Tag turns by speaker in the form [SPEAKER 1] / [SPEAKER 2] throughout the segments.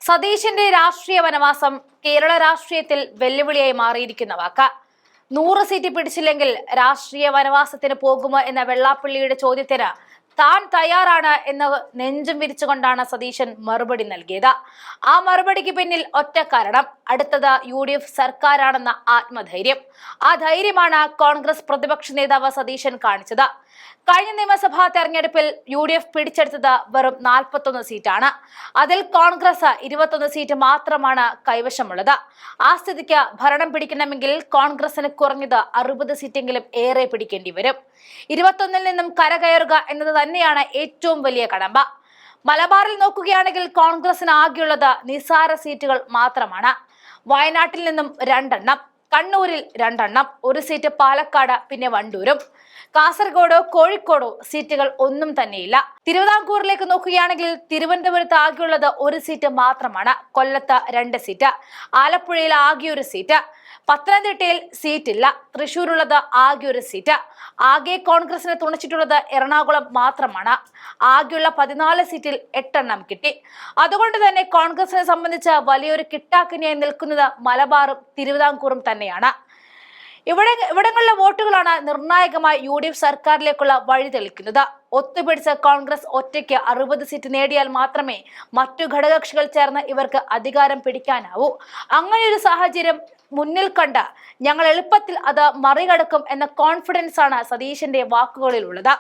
[SPEAKER 1] സതീശന്റെ രാഷ്ട്രീയ വനവാസം കേരള രാഷ്ട്രീയത്തിൽ വെല്ലുവിളിയായി മാറിയിരിക്കുന്ന വാക്ക്. 100 സീറ്റ് പിടിച്ചില്ലെങ്കിൽ രാഷ്ട്രീയ വനവാസത്തിന് പോകുമോ എന്ന വെള്ളാപ്പള്ളിയുടെ ചോദ്യത്തിന് താൻ തയ്യാറാണ് എന്ന് നെഞ്ചും വിരിച്ചുകൊണ്ടാണ് സതീശൻ മറുപടി നൽകിയത്. ആ മറുപടിക്ക് പിന്നിൽ ഒറ്റ കാരണം, അടുത്തത് UDF സർക്കാരാണെന്ന ആത്മധൈര്യം. ആ ധൈര്യമാണ് കോൺഗ്രസ് പ്രതിപക്ഷ നേതാവ് സതീശൻ കാണിച്ചത്. കഴിഞ്ഞ നിയമസഭാ തെരഞ്ഞെടുപ്പിൽ UDF പിടിച്ചെടുത്തത് വെറും 41 സീറ്റാണ്. അതിൽ കോൺഗ്രസ് 21 സീറ്റ് മാത്രമാണ് കൈവശമുള്ളത്. ആ സ്ഥിതിക്ക് ഭരണം പിടിക്കണമെങ്കിൽ കോൺഗ്രസിന് കുറഞ്ഞത് 60 സീറ്റെങ്കിലും ഏറെ പിടിക്കേണ്ടി വരും. 21-ൽ നിന്നും കരകയറുക എന്നത് തന്നെയാണ് ഏറ്റവും വലിയ കടമ്പ. മലബാറിൽ നോക്കുകയാണെങ്കിൽ കോൺഗ്രസിന് ആകെയുള്ളത് നിസ്സാര സീറ്റുകൾ മാത്രമാണ്. വയനാട്ടിൽ നിന്നും 2 എണ്ണം, കണ്ണൂരിൽ 2 എണ്ണം, 1 സീറ്റ് പാലക്കാട്, പിന്നെ വണ്ടൂരും. കാസർഗോഡോ കോഴിക്കോടോ സീറ്റുകൾ ഒന്നും തന്നെയില്ല. തിരുവിതാംകൂറിലേക്ക് നോക്കുകയാണെങ്കിൽ തിരുവനന്തപുരത്ത് ആകെയുള്ളത് 1 സീറ്റ് മാത്രമാണ്. കൊല്ലത്ത് 2 സീറ്റ്, ആലപ്പുഴയിൽ ആകെ 1 സീറ്റ്, പത്തനംതിട്ടയിൽ സീറ്റില്ല, തൃശ്ശൂരുള്ളത് ആകെ 1 സീറ്റ്. ആകെ കോൺഗ്രസിന് തുണച്ചിട്ടുള്ളത് എറണാകുളം മാത്രമാണ്. ആകെയുള്ള 14 സീറ്റിൽ 8 എണ്ണം കിട്ടി. അതുകൊണ്ട് തന്നെ കോൺഗ്രസിനെ സംബന്ധിച്ച് വലിയൊരു കിട്ടാക്കനിയായി നിൽക്കുന്നത് മലബാറും തിരുവിതാംകൂറും തന്നെയാണ്. ഇവിടങ്ങളിലെ വോട്ടുകളാണ് നിർണായകമായി UDF സർക്കാരിലേക്കുള്ള വഴി തെളിക്കുന്നത്. ഒത്തുപിടിച്ച് കോൺഗ്രസ് ഒറ്റയ്ക്ക് 60 സീറ്റ് നേടിയാൽ മാത്രമേ മറ്റു ഘടകകക്ഷികൾ ചേർന്ന് ഇവർക്ക് അധികാരം പിടിക്കാനാവൂ. അങ്ങനെയൊരു സാഹചര്യം മുന്നിൽ കണ്ട് ഞങ്ങൾ എളുപ്പത്തിൽ അത് മറികടക്കും എന്ന കോൺഫിഡൻസ് ആണ് സതീശന്റെ വാക്കുകളിലുള്ളത്.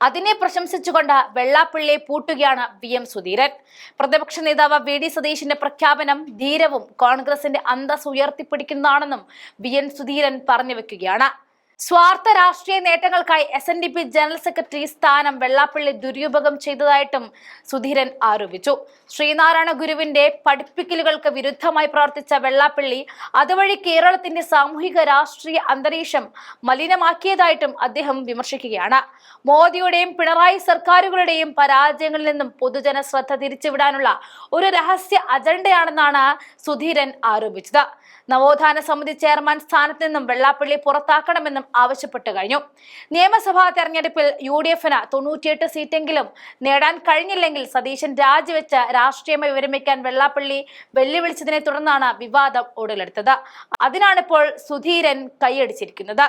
[SPEAKER 1] അതിനെ പ്രശംസിച്ചുകൊണ്ട് വെള്ളാപ്പള്ളിയെ പൂട്ടുകയാണ് VM സുധീരൻ. പ്രതിപക്ഷ നേതാവ് VD സതീശന്റെ പ്രഖ്യാപനം ധീരവും കോൺഗ്രസിന്റെ അന്തസ് ഉയർത്തിപ്പിടിക്കുന്നതാണെന്നും VN സുധീരൻ പറഞ്ഞു വെക്കുകയാണ്. സ്വാർത്ഥ രാഷ്ട്രീയ നേട്ടങ്ങൾക്കായി SNDP ജനറൽ സെക്രട്ടറി സ്ഥാനം വെള്ളാപ്പള്ളി ദുരുപയോഗം ചെയ്തതായിട്ടും സുധീരൻ ആരോപിച്ചു. ശ്രീനാരായണ ഗുരുവിന്റെ പഠിപ്പിക്കലുകൾക്ക് വിരുദ്ധമായി പ്രവർത്തിച്ച വെള്ളാപ്പള്ളി അതുവഴി കേരളത്തിന്റെ സാമൂഹിക രാഷ്ട്രീയ അന്തരീക്ഷം മലിനമാക്കിയതായിട്ടും അദ്ദേഹം വിമർശിക്കുകയാണ്. മോദിയുടെയും പിണറായി സർക്കാരുകളുടെയും പരാജയങ്ങളിൽ നിന്നും പൊതുജന ശ്രദ്ധ തിരിച്ചുവിടാനുള്ള ഒരു രഹസ്യ അജണ്ടയാണെന്നാണ് സുധീരൻ ആരോപിച്ചത്. നവോത്ഥാന സമിതി ചെയർമാൻ സ്ഥാനത്ത് നിന്നും വെള്ളാപ്പള്ളി പുറത്താക്കണമെന്നും ആവശ്യപ്പെട്ടു കഴിഞ്ഞു. നിയമസഭാ തെരഞ്ഞെടുപ്പിൽ UDFന് 98 സീറ്റെങ്കിലും നേടാൻ കഴിഞ്ഞില്ലെങ്കിൽ സതീശൻ രാജിവെച്ച് രാഷ്ട്രീയമായി വിരമിക്കാൻ വെള്ളാപ്പള്ളി വെല്ലുവിളിച്ചതിനെ തുടർന്നാണ് വിവാദം ഉടലെടുത്തത്. അതിനാണിപ്പോൾ സുധീരൻ കൈയടിച്ചിരിക്കുന്നത്.